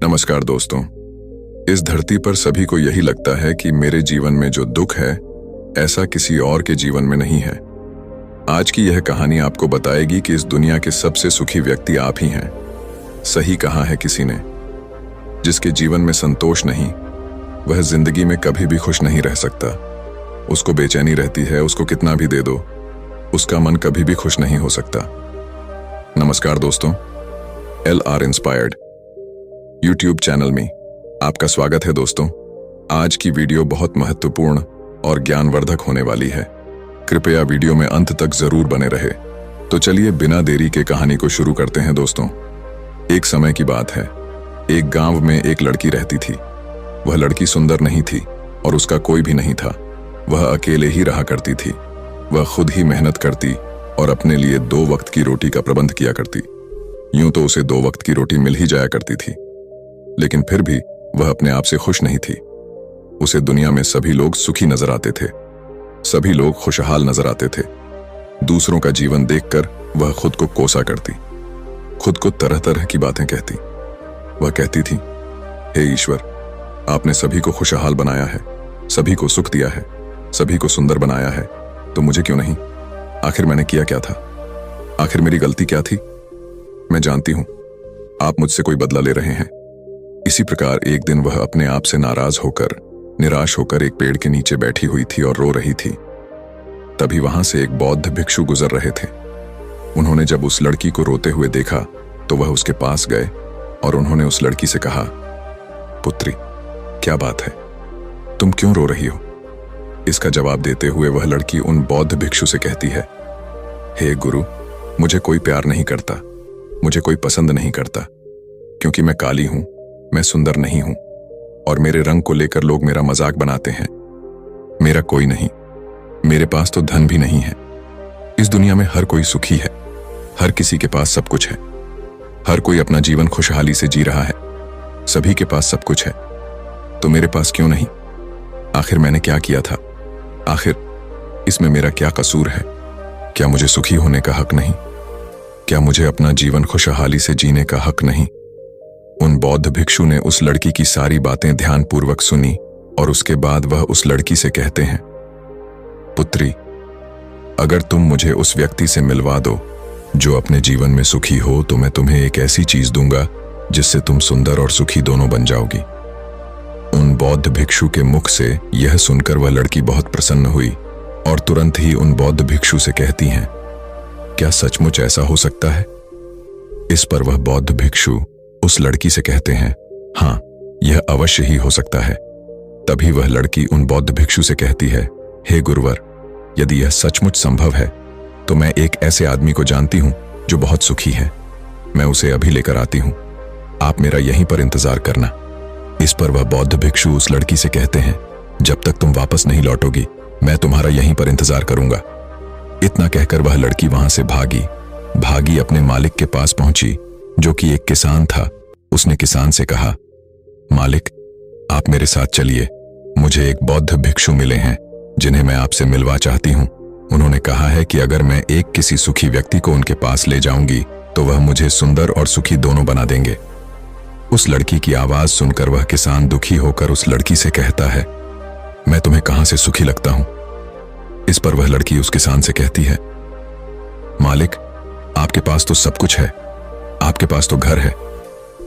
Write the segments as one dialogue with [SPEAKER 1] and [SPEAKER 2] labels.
[SPEAKER 1] नमस्कार दोस्तों। इस धरती पर सभी को यही लगता है कि मेरे जीवन में जो दुख है ऐसा किसी और के जीवन में नहीं है। आज की यह कहानी आपको बताएगी कि इस दुनिया के सबसे सुखी व्यक्ति आप ही हैं। सही कहा है किसी ने, जिसके जीवन में संतोष नहीं वह जिंदगी में कभी भी खुश नहीं रह सकता। उसको बेचैनी रहती है, उसको कितना भी दे दो उसका मन कभी भी खुश नहीं हो सकता। नमस्कार दोस्तों, LR इंस्पायर्ड YouTube चैनल में आपका स्वागत है। दोस्तों, आज की वीडियो बहुत महत्वपूर्ण और ज्ञानवर्धक होने वाली है। कृपया वीडियो में अंत तक जरूर बने रहे। तो चलिए बिना देरी के कहानी को शुरू करते हैं। दोस्तों, एक समय की बात है। एक गांव में एक लड़की रहती थी। वह लड़की सुंदर नहीं थी और उसका कोई भी नहीं था। वह अकेले ही रहा करती थी। वह खुद ही मेहनत करती और अपने लिए 2 वक्त की रोटी का प्रबंध किया करती। यूं तो उसे 2 वक्त की रोटी मिल ही जाया करती थी, लेकिन फिर भी वह अपने आप से खुश नहीं थी। उसे दुनिया में सभी लोग सुखी नजर आते थे, सभी लोग खुशहाल नजर आते थे। दूसरों का जीवन देखकर वह खुद को कोसा करती, खुद को तरह तरह की बातें कहती। वह कहती थी, हे ईश्वर, आपने सभी को खुशहाल बनाया है, सभी को सुख दिया है, सभी को सुंदर बनाया है, तो मुझे क्यों नहीं? आखिर मैंने किया क्या था? आखिर मेरी गलती क्या थी? मैं जानती हूं आप मुझसे कोई बदला ले रहे हैं। इसी प्रकार एक दिन वह अपने आप से नाराज होकर, निराश होकर एक पेड़ के नीचे बैठी हुई थी और रो रही थी। तभी वहां से एक बौद्ध भिक्षु गुजर रहे थे। उन्होंने जब उस लड़की को रोते हुए देखा तो वह उसके पास गए और उन्होंने उस लड़की से कहा, पुत्री, क्या बात है, तुम क्यों रो रही हो? इसका जवाब देते हुए वह लड़की उन बौद्ध भिक्षु से कहती है, हे गुरु, मुझे कोई प्यार नहीं करता, मुझे कोई पसंद नहीं करता, क्योंकि मैं काली हूं, मैं सुंदर नहीं हूं और मेरे रंग को लेकर लोग मेरा मजाक बनाते हैं। मेरा कोई नहीं, मेरे पास तो धन भी नहीं है। इस दुनिया में हर कोई सुखी है, हर किसी के पास सब कुछ है, हर कोई अपना जीवन खुशहाली से जी रहा है, सभी के पास सब कुछ है, तो मेरे पास क्यों नहीं? आखिर मैंने क्या किया था? आखिर इसमें मेरा क्या कसूर है? क्या मुझे सुखी होने का हक नहीं? क्या मुझे अपना जीवन खुशहाली से जीने का हक नहीं? उन बौद्ध भिक्षु ने उस लड़की की सारी बातें ध्यानपूर्वक सुनी और उसके बाद वह उस लड़की से कहते हैं, पुत्री, अगर तुम मुझे उस व्यक्ति से मिलवा दो जो अपने जीवन में सुखी हो, तो मैं तुम्हें एक ऐसी चीज दूंगा जिससे तुम सुंदर और सुखी दोनों बन जाओगी। उन बौद्ध भिक्षु के मुख से यह सुनकर वह लड़की बहुत प्रसन्न हुई और तुरंत ही उन बौद्ध भिक्षु से कहती हैं, क्या सचमुच ऐसा हो सकता है? इस पर वह बौद्ध भिक्षु उस लड़की से कहते हैं, हाँ, यह अवश्य ही हो सकता है। तभी वह लड़की उन बौद्ध भिक्षु से कहती है, हे गुरुवर, यदि यह सचमुच संभव है तो मैं एक ऐसे आदमी को जानती हूं जो बहुत सुखी है। मैं उसे अभी लेकर आती हूं, आप मेरा यहीं पर इंतजार करना। इस पर वह बौद्ध भिक्षु उस लड़की से कहते हैं, जब तक तुम वापस नहीं लौटोगी मैं तुम्हारा यहीं पर इंतजार करूंगा। इतना कहकर वह लड़की वहां से भागी अपने मालिक के पास पहुंची, जो कि एक किसान था। उसने किसान से कहा, मालिक, आप मेरे साथ चलिए, मुझे एक बौद्ध भिक्षु मिले हैं जिन्हें मैं आपसे मिलवा चाहती हूं। उन्होंने कहा है कि अगर मैं एक किसी सुखी व्यक्ति को उनके पास ले जाऊंगी तो वह मुझे सुंदर और सुखी दोनों बना देंगे। उस लड़की की आवाज सुनकर वह किसान दुखी होकर उस लड़की से कहता है, मैं तुम्हें कहां से सुखी लगता हूं? इस पर वह लड़की उस किसान से कहती है, मालिक, आपके पास तो सब कुछ है, आपके पास तो घर है,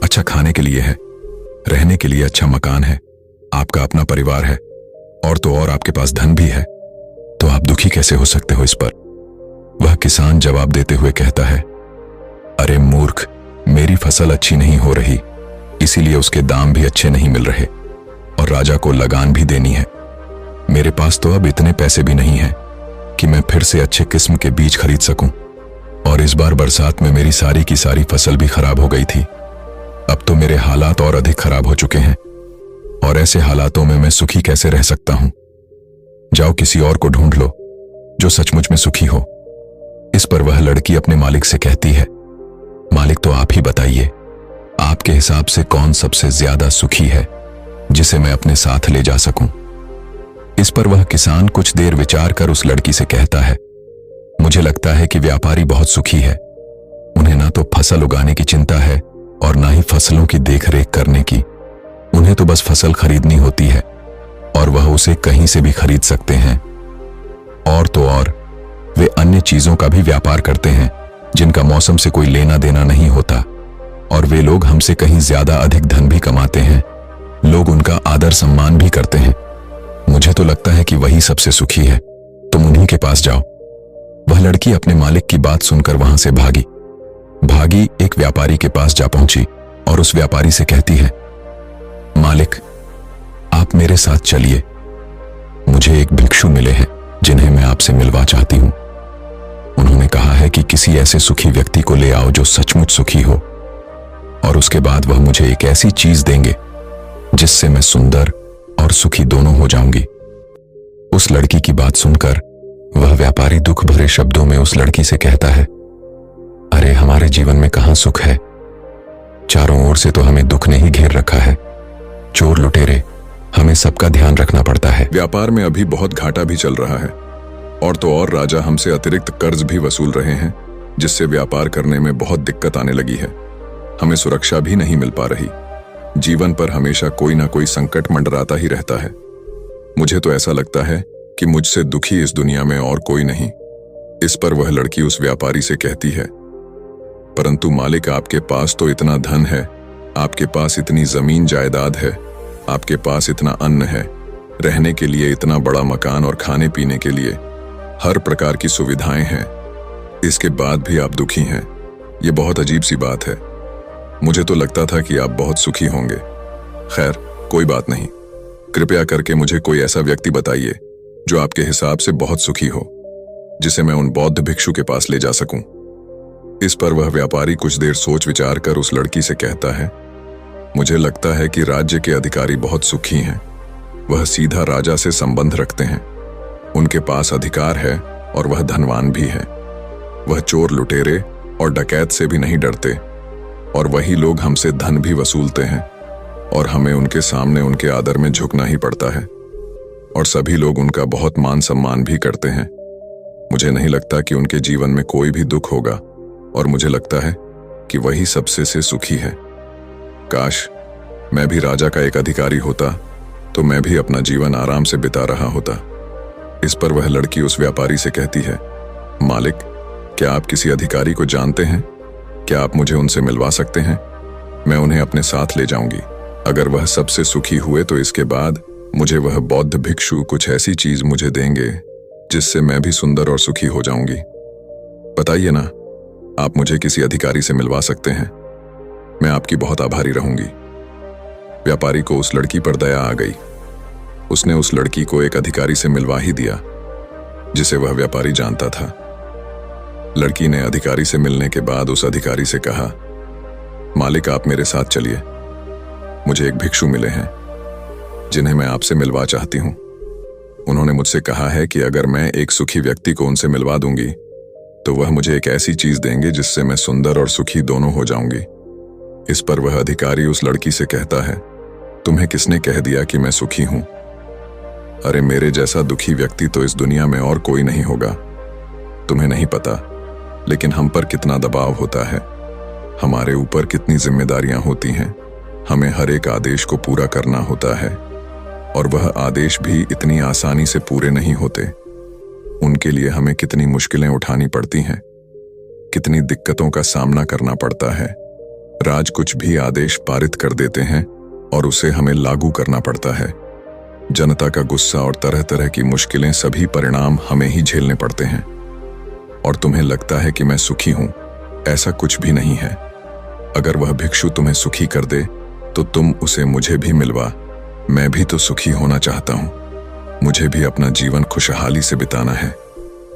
[SPEAKER 1] अच्छा खाने के लिए है, रहने के लिए अच्छा मकान है, आपका अपना परिवार है और तो और आपके पास धन भी है, तो आप दुखी कैसे हो सकते हो? इस पर वह किसान जवाब देते हुए कहता है, अरे मूर्ख, मेरी फसल अच्छी नहीं हो रही, इसीलिए उसके दाम भी अच्छे नहीं मिल रहे और राजा को लगान भी देनी है। मेरे पास तो अब इतने पैसे भी नहीं हैं कि मैं फिर से अच्छे किस्म के बीज खरीद सकूं, और इस बार बरसात में मेरी सारी की सारी फसल भी खराब हो गई थी। अब तो मेरे हालात और अधिक खराब हो चुके हैं और ऐसे हालातों में मैं सुखी कैसे रह सकता हूं? जाओ किसी और को ढूंढ लो जो सचमुच में सुखी हो। इस पर वह लड़की अपने मालिक से कहती है, मालिक, तो आप ही बताइए, आपके हिसाब से कौन सबसे ज्यादा सुखी है जिसे मैं अपने साथ ले जा सकूं? इस पर वह किसान कुछ देर विचार कर उस लड़की से कहता है, मुझे लगता है कि व्यापारी बहुत सुखी है। उन्हें ना तो फसल उगाने की चिंता है
[SPEAKER 2] और ना ही फसलों की देखरेख करने की। उन्हें तो बस फसल खरीदनी होती है और वह उसे कहीं से भी खरीद सकते हैं। और तो और वे अन्य चीजों का भी व्यापार करते हैं जिनका मौसम से कोई लेना देना नहीं होता, और वे लोग हमसे कहीं ज्यादा अधिक धन भी कमाते हैं। लोग उनका आदर सम्मान भी करते हैं। मुझे तो लगता है कि वही सबसे सुखी है। तुम उन्हीं के पास जाओ। वह लड़की अपने मालिक की बात सुनकर वहां से भागी एक व्यापारी के पास जा पहुंची और उस व्यापारी से कहती है, मालिक, आप मेरे साथ चलिए। मुझे एक भिक्षु मिले हैं जिन्हें मैं आपसे मिलवा चाहती हूं। उन्होंने कहा है कि किसी ऐसे सुखी व्यक्ति को ले आओ जो सचमुच सुखी हो, और उसके बाद वह मुझे एक ऐसी चीज देंगे जिससे मैं सुंदर और सुखी दोनों हो जाऊंगी। उस लड़की की बात सुनकर वह व्यापारी दुख भरे शब्दों में उस लड़की से कहता है, अरे हमारे जीवन में कहां सुख है? चारों ओर से तो हमें दुख ने ही घेर रखा है। चोर लुटेरे, हमें सबका ध्यान रखना पड़ता है।
[SPEAKER 1] व्यापार में अभी बहुत घाटा भी चल रहा है, और तो और राजा हमसे अतिरिक्त कर्ज भी वसूल रहे हैं, जिससे व्यापार करने में बहुत दिक्कत आने लगी है। हमें सुरक्षा भी नहीं मिल पा रही। जीवन पर हमेशा कोई ना कोई संकट मंडराता ही रहता है। मुझे तो ऐसा लगता है कि मुझसे दुखी इस दुनिया में और कोई नहीं। इस पर वह लड़की उस व्यापारी से कहती है, परंतु मालिक, आपके पास तो इतना धन है, आपके पास इतनी जमीन जायदाद है, आपके पास इतना अन्न है, रहने के लिए इतना बड़ा मकान और खाने पीने के लिए हर प्रकार की सुविधाएं हैं। इसके बाद भी आप दुखी हैं। ये बहुत अजीब सी बात है। मुझे तो लगता था कि आप बहुत सुखी होंगे। खैर, कोई बात नहीं। कृपया करके मुझे कोई ऐसा व्यक्ति बताइए जो आपके हिसाब से बहुत सुखी हो, जिसे मैं उन बौद्ध भिक्षु के पास ले जा सकूं। इस पर वह व्यापारी कुछ देर सोच विचार कर उस लड़की से कहता है, मुझे लगता है कि राज्य के अधिकारी बहुत सुखी हैं। वह सीधा राजा से संबंध रखते हैं। उनके पास अधिकार है और वह धनवान भी है। वह चोर लुटेरे और डकैत से भी नहीं डरते, और वही लोग हमसे धन भी वसूलते हैं, और हमें उनके सामने उनके आदर में झुकना ही पड़ता है, और सभी लोग उनका बहुत मान सम्मान भी करते हैं। मुझे नहीं लगता कि उनके जीवन में कोई भी दुख होगा, और मुझे लगता है कि वही सबसे से सुखी है। काश मैं भी राजा का एक अधिकारी होता तो मैं भी अपना जीवन आराम से बिता रहा होता। इस पर वह लड़की उस व्यापारी से कहती है, मालिक, क्या आप किसी अधिकारी को जानते हैं? क्या आप मुझे उनसे मिलवा सकते हैं? मैं उन्हें अपने साथ ले जाऊंगी। अगर वह सबसे सुखी हुए तो इसके बाद मुझे वह बौद्ध भिक्षु कुछ ऐसी चीज मुझे देंगे जिससे मैं भी सुंदर और सुखी हो जाऊंगी। बताइए ना, आप मुझे किसी अधिकारी से मिलवा सकते हैं? मैं आपकी बहुत आभारी रहूंगी। व्यापारी को उस लड़की पर दया आ गई। उसने उस लड़की को एक अधिकारी से मिलवा ही दिया जिसे वह व्यापारी जानता था। लड़की ने अधिकारी से मिलने के बाद उस अधिकारी से कहा, मालिक, आप मेरे साथ चलिए। मुझे एक भिक्षु मिले हैं जिन्हें मैं आपसे मिलवा चाहती हूं। उन्होंने मुझसे कहा है कि अगर मैं एक सुखी व्यक्ति को उनसे मिलवा दूंगी तो वह मुझे एक ऐसी चीज देंगे जिससे मैं सुंदर और सुखी दोनों हो जाऊंगी। इस पर वह अधिकारी उस लड़की से कहता है, तुम्हें किसने कह दिया कि मैं सुखी हूं? अरे, मेरे जैसा दुखी व्यक्ति तो इस दुनिया में और कोई नहीं होगा। तुम्हें नहीं पता, लेकिन हम पर कितना दबाव होता है, हमारे ऊपर कितनी जिम्मेदारियां होती हैं। हमें हर एक आदेश को पूरा करना होता है, और वह आदेश भी इतनी आसानी से पूरे नहीं होते। उनके लिए हमें कितनी मुश्किलें उठानी पड़ती हैं, कितनी दिक्कतों का सामना करना पड़ता है। राज कुछ भी आदेश पारित कर देते हैं और उसे हमें लागू करना पड़ता है। जनता का गुस्सा और तरह तरह की मुश्किलें, सभी परिणाम हमें ही झेलने पड़ते हैं। और तुम्हें लगता है कि मैं सुखी हूं, ऐसा कुछ भी नहीं है। अगर वह भिक्षु तुम्हें सुखी कर दे तो तुम उसे मुझे भी मिलवा। मैं भी तो सुखी होना चाहता हूं। मुझे भी अपना जीवन खुशहाली से बिताना है।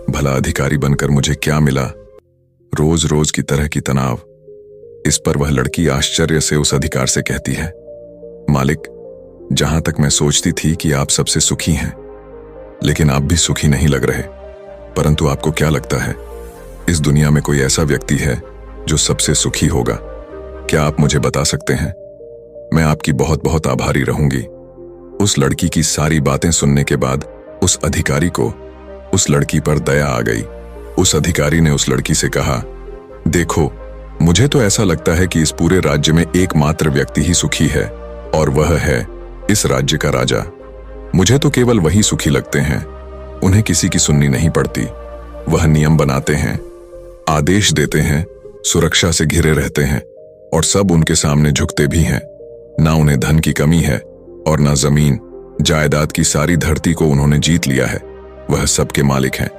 [SPEAKER 1] भला अधिकारी बनकर मुझे क्या मिला? रोज रोज की तरह की तनाव। इस पर वह लड़की आश्चर्य से उस अधिकार से कहती है, मालिक, जहां तक मैं सोचती थी कि आप सबसे सुखी हैं, लेकिन आप भी सुखी नहीं लग रहे। परंतु आपको क्या लगता है, इस दुनिया में कोई ऐसा व्यक्ति है जो सबसे सुखी होगा? क्या आप मुझे बता सकते हैं? मैं आपकी बहुत बहुत आभारी रहूंगी। उस लड़की की सारी बातें सुनने के बाद उस अधिकारी को उस लड़की पर दया आ गई। उस अधिकारी ने उस लड़की से कहा, देखो, मुझे तो ऐसा लगता है कि इस पूरे राज्य में एकमात्र व्यक्ति ही सुखी है, और वह है इस राज्य का राजा। मुझे तो केवल वही सुखी लगते हैं। उन्हें किसी की सुननी नहीं पड़ती। वह नियम बनाते हैं, आदेश देते हैं, सुरक्षा से घिरे रहते हैं, और सब उनके सामने झुकते भी हैं। ना उन्हें धन की कमी है, और ना जमीन जायदाद की सारी धरती को उन्होंने जीत लिया है। वह सबके मालिक हैं,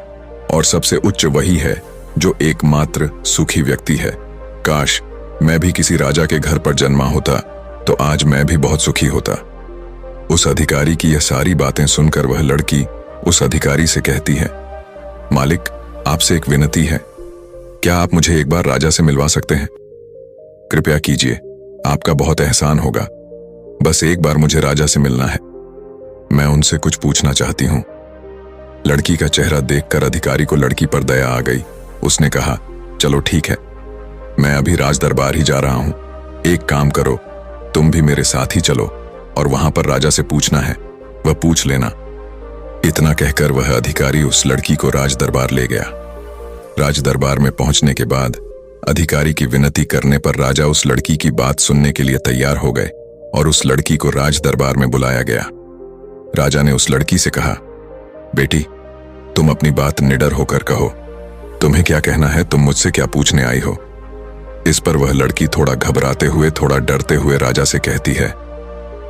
[SPEAKER 1] और सबसे उच्च वही है जो एकमात्र सुखी व्यक्ति है। काश मैं भी किसी राजा के घर पर जन्मा होता तो आज मैं भी बहुत सुखी होता। उस अधिकारी की यह सारी बातें सुनकर वह लड़की उस अधिकारी से कहती है, मालिक, आपसे एक विनती है। क्या आप मुझे एक बार राजा से मिलवा सकते हैं? कृपया कीजिए, आपका बहुत एहसान होगा। बस एक बार मुझे राजा से मिलना है। मैं उनसे कुछ पूछना चाहती हूं। लड़की का चेहरा देखकर अधिकारी को लड़की पर दया आ गई। उसने कहा, चलो ठीक है, मैं अभी राज दरबार ही जा रहा हूं। एक काम करो, तुम भी मेरे साथ ही चलो, और वहां पर राजा से पूछना है, वह पूछ लेना। इतना कहकर वह अधिकारी उस लड़की को राज दरबार ले गया। राज दरबार में पहुंचने के बाद अधिकारी की विनती करने पर राजा उस लड़की की बात सुनने के लिए तैयार हो गए, और उस लड़की को राज दरबार में बुलाया गया। राजा ने उस लड़की से कहा, बेटी, तुम अपनी बात निडर होकर कहो। तुम्हें क्या कहना है? तुम मुझसे क्या पूछने आई हो? इस पर वह लड़की थोड़ा घबराते हुए, थोड़ा डरते हुए राजा से कहती है,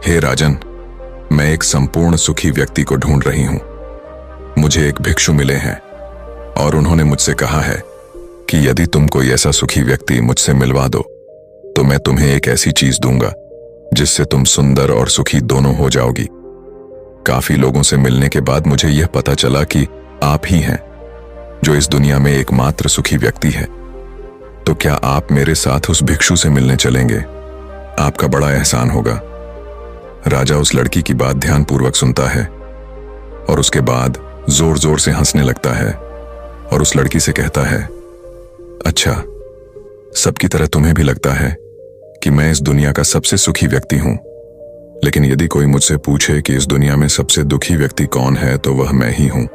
[SPEAKER 1] हे राजन, मैं एक संपूर्ण सुखी व्यक्ति को ढूंढ रही हूं। मुझे एक भिक्षु मिले हैं, और उन्होंने मुझसे कहा है कि यदि तुम कोई ऐसा सुखी व्यक्ति मुझसे मिलवा दो तो मैं तुम्हें एक ऐसी चीज दूंगा जिससे तुम सुंदर और सुखी दोनों हो जाओगी। काफी लोगों से मिलने के बाद मुझे यह पता चला कि आप ही हैं जो इस दुनिया में एकमात्र सुखी व्यक्ति है। तो क्या आप मेरे साथ उस भिक्षु से मिलने चलेंगे? आपका बड़ा एहसान होगा। राजा उस लड़की की बात ध्यानपूर्वक सुनता है, और उसके बाद जोर जोर से हंसने लगता है, और उस लड़की से कहता है, अच्छा, सबकी तरह तुम्हें भी लगता है कि मैं इस दुनिया का सबसे सुखी व्यक्ति हूं। लेकिन यदि कोई मुझसे पूछे कि इस दुनिया में सबसे दुखी व्यक्ति कौन है, तो वह मैं ही हूं।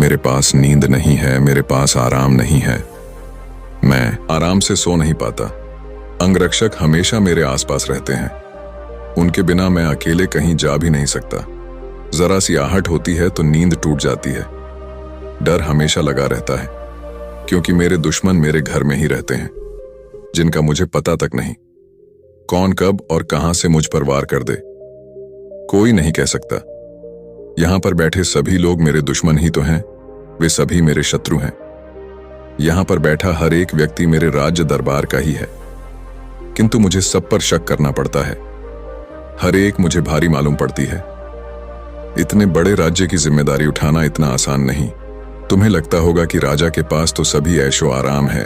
[SPEAKER 1] मेरे पास नींद नहीं है, मेरे पास आराम नहीं है, मैं आराम से सो नहीं पाता। अंगरक्षक हमेशा मेरे आसपास रहते हैं, उनके बिना मैं अकेले कहीं जा भी नहीं सकता। जरा सी आहट होती है तो नींद टूट जाती है। डर हमेशा लगा रहता है, क्योंकि मेरे दुश्मन मेरे घर में ही रहते हैं, जिनका मुझे पता तक नहीं। कौन कब और कहां से मुझ पर वार कर दे, कोई नहीं कह सकता। यहां पर बैठे सभी लोग मेरे दुश्मन ही तो हैं, वे सभी मेरे शत्रु हैं। यहां पर बैठा हर एक व्यक्ति मेरे राज्य दरबार का ही है, किंतु मुझे सब पर शक करना पड़ता है। हर एक मुझे भारी मालूम पड़ती है। इतने बड़े राज्य की जिम्मेदारी उठाना इतना आसान नहीं। तुम्हें लगता होगा कि राजा के पास तो सभी ऐशो आराम है,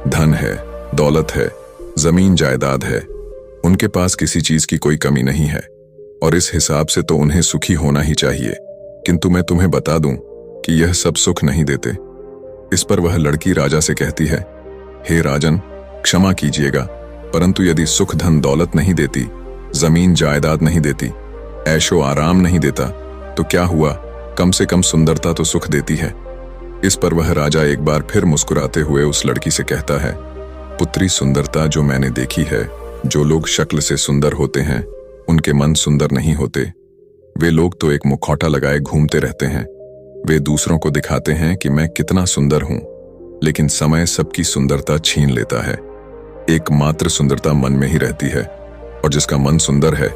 [SPEAKER 1] धन है, दौलत है, जमीन जायदाद है, उनके पास किसी चीज की कोई कमी नहीं है, और इस हिसाब से तो उन्हें सुखी होना ही चाहिए। किंतु मैं तुम्हें बता दूं कि यह सब सुख नहीं देते। इस पर वह लड़की राजा से कहती है, हे राजन, क्षमा कीजिएगा, परंतु यदि सुख धन दौलत नहीं देती, जमीन जायदाद नहीं देती, ऐशो आराम नहीं देता, तो क्या हुआ? कम से कम सुंदरता तो सुख देती है। इस पर वह राजा एक बार फिर मुस्कुराते हुए उस लड़की से कहता है, पुत्री, सुंदरता जो मैंने देखी है, जो लोग शक्ल से सुंदर होते हैं उनके मन सुंदर नहीं होते। वे लोग तो एक मुखौटा लगाए घूमते रहते हैं। वे दूसरों को दिखाते हैं कि मैं कितना सुंदर हूं, लेकिन समय सबकी सुंदरता छीन लेता है। एकमात्र सुंदरता मन में ही रहती है, और जिसका मन सुंदर है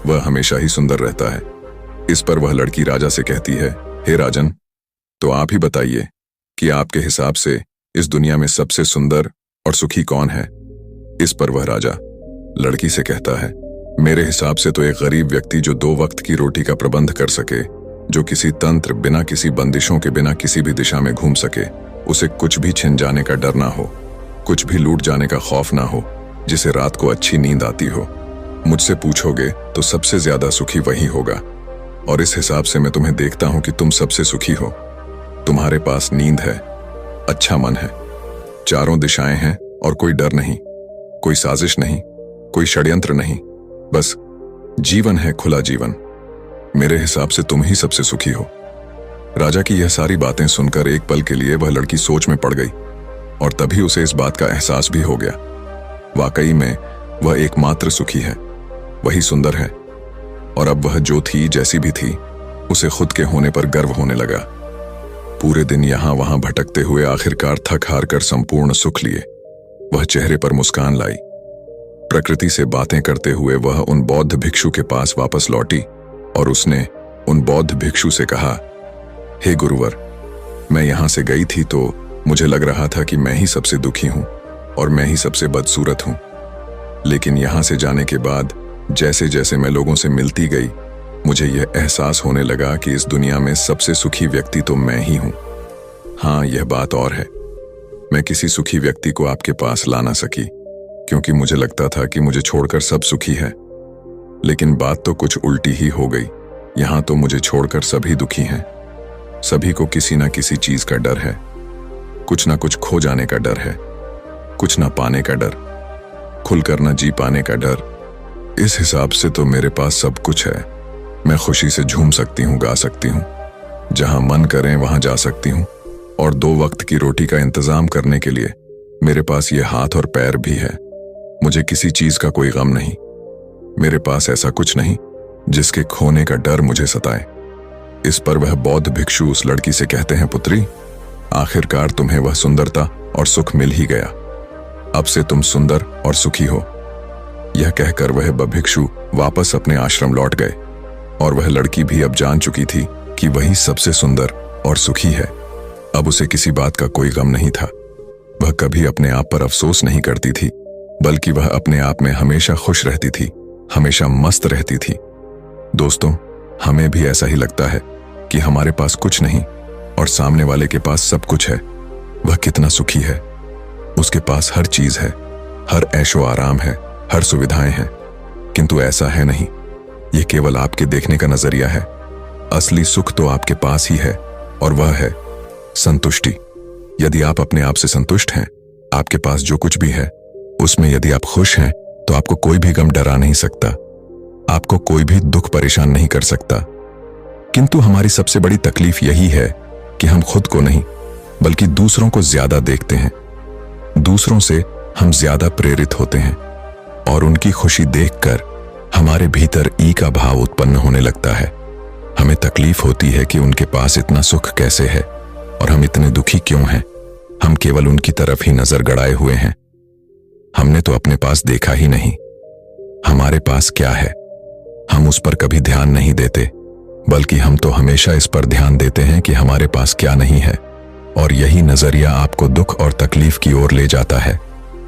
[SPEAKER 1] वह हमेशा ही सुंदर रहता है। इस पर वह लड़की राजा से कहती है, हे राजन, तो आप ही बताइए कि आपके हिसाब से इस दुनिया में सबसे सुंदर और सुखी कौन है? इस पर वह राजा लड़की से कहता है, मेरे हिसाब से तो एक गरीब व्यक्ति जो 2 वक्त की रोटी का प्रबंध कर सके, जो किसी तंत्र, बिना किसी बंदिशों के, बिना किसी भी दिशा में घूम सके, उसे कुछ भी छिन जाने का डर ना हो, कुछ भी लूट जाने का खौफ ना हो, जिसे रात को अच्छी नींद आती हो। मुझसे पूछोगे तो सबसे ज्यादा सुखी वही होगा, और इस हिसाब से मैं तुम्हें देखता हूं कि तुम सबसे सुखी हो। तुम्हारे पास नींद है, अच्छा मन है, चारों दिशाएं हैं, और कोई डर नहीं, कोई साजिश नहीं, कोई षड्यंत्र नहीं, बस जीवन है, खुला जीवन। मेरे हिसाब से तुम ही सबसे सुखी हो। राजा की यह सारी बातें सुनकर एक पल के लिए वह लड़की सोच में पड़ गई। और तभी उसे इस बात का एहसास भी हो गया। वाकई में वह एकमात्र सुखी है, वही सुंदर है, और अब वह जो थी जैसी भी थी, उसे खुद के होने पर गर्व होने लगा। पूरे दिन यहां वहां भटकते हुए आखिरकार थक हार कर संपूर्ण सुख लिए वह चेहरे पर मुस्कान लाई। प्रकृति से बातें करते हुए वह उन बौद्ध भिक्षु के पास वापस लौटी और उसने उन बौद्ध भिक्षु से कहा, हे गुरुवर, मैं यहां से गई थी तो मुझे लग रहा था कि मैं ही सबसे दुखी हूं और मैं ही सबसे बदसूरत हूं, लेकिन यहां से जाने के बाद जैसे जैसे मैं लोगों से मिलती गई, मुझे यह एहसास होने लगा कि इस दुनिया में सबसे सुखी व्यक्ति तो मैं ही हूं। हाँ, यह बात और है, मैं किसी सुखी व्यक्ति को आपके पास ला ना सकी, क्योंकि मुझे लगता था कि मुझे छोड़कर सब सुखी है। लेकिन बात तो कुछ उल्टी ही हो गई। यहां तो मुझे छोड़कर सभी दुखी हैं। सभी को किसी ना किसी चीज का डर है, कुछ ना कुछ खो जाने का डर है, कुछ ना पाने का डर, खुलकर ना जी पाने का डर। इस हिसाब से तो मेरे पास सब कुछ है। मैं खुशी से झूम सकती हूँ, गा सकती हूँ, जहां मन करे वहां जा सकती हूँ, और 2 वक्त की रोटी का इंतजाम करने के लिए मेरे पास ये हाथ और पैर भी है। मुझे किसी चीज का कोई गम नहीं। मेरे पास ऐसा कुछ नहीं जिसके खोने का डर मुझे सताए। इस पर वह बौद्ध भिक्षु उस लड़की से कहते हैं, पुत्री, आखिरकार तुम्हें वह सुंदरता और सुख मिल ही गया। अब से तुम सुंदर और सुखी हो। यह कहकर वह भिक्षु वापस अपने आश्रम लौट गए, और वह लड़की भी अब जान चुकी थी कि वही सबसे सुंदर और सुखी है। अब उसे किसी बात का कोई गम नहीं था। वह कभी अपने आप पर अफसोस नहीं करती थी, बल्कि वह अपने आप में हमेशा खुश रहती थी, हमेशा मस्त रहती थी। दोस्तों, हमें भी ऐसा ही लगता है कि हमारे पास कुछ नहीं और सामने वाले के पास सब कुछ है। वह कितना सुखी है, उसके पास हर चीज है, हर ऐशो आराम है, हर सुविधाएं हैं। किंतु ऐसा है नहीं, यह केवल आपके देखने का नजरिया है। असली सुख तो आपके पास ही है, और वह है संतुष्टि। यदि आप अपने आप से संतुष्ट हैं, आपके पास जो कुछ भी है उसमें यदि आप खुश हैं, तो आपको कोई भी गम डरा नहीं सकता, आपको कोई भी दुख परेशान नहीं कर सकता। किंतु हमारी सबसे बड़ी तकलीफ यही है कि हम खुद को नहीं बल्कि दूसरों को ज्यादा देखते हैं। दूसरों से हम ज्यादा प्रेरित होते हैं, और उनकी खुशी देखकर हमारे भीतर ई का भाव उत्पन्न होने लगता है। हमें तकलीफ होती है कि उनके पास इतना सुख कैसे है और हम इतने दुखी क्यों हैं। हम केवल उनकी तरफ ही नजर गड़ाए हुए हैं। हमने तो अपने पास देखा ही नहीं, हमारे पास क्या है हम उस पर कभी ध्यान नहीं देते, बल्कि हम तो हमेशा इस पर ध्यान देते हैं कि हमारे पास क्या नहीं है। और यही नजरिया आपको दुख और तकलीफ की ओर ले जाता है।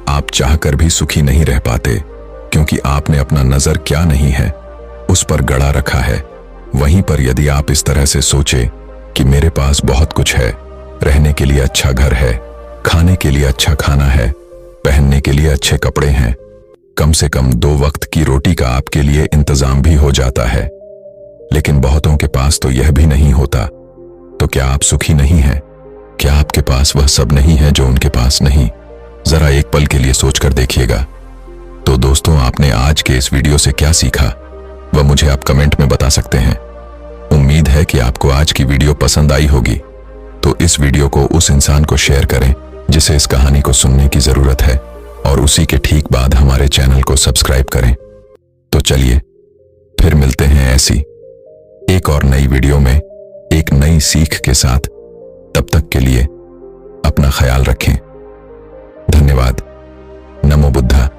[SPEAKER 1] आप चाहकर भी सुखी नहीं रह पाते, क्योंकि आपने अपना नजर क्या नहीं है उस पर गड़ा रखा है। वहीं पर यदि आप इस तरह से सोचे कि मेरे पास बहुत कुछ है, रहने के लिए अच्छा घर है, खाने के लिए अच्छा खाना है, पहनने के लिए अच्छे कपड़े हैं, कम से कम 2 वक्त की रोटी का आपके लिए इंतजाम भी हो जाता है, लेकिन बहुतों के पास तो यह भी नहीं होता, तो क्या आप सुखी नहीं हैं? क्या आपके पास वह सब नहीं है जो उनके पास नहीं? जरा एक पल के लिए सोचकर देखिएगा। तो दोस्तों, आपने आज के इस वीडियो से क्या सीखा वह मुझे आप कमेंट में बता सकते हैं। उम्मीद है कि आपको आज की वीडियो पसंद आई होगी, तो इस वीडियो को उस इंसान को शेयर करें जिसे इस कहानी को सुनने की जरूरत है, और उसी के ठीक बाद हमारे चैनल को सब्सक्राइब करें। तो चलिए फिर मिलते हैं ऐसी एक और नई वीडियो में एक नई सीख के साथ। तब तक के लिए अपना ख्याल रखें। धन्यवाद। नमो बुद्धा।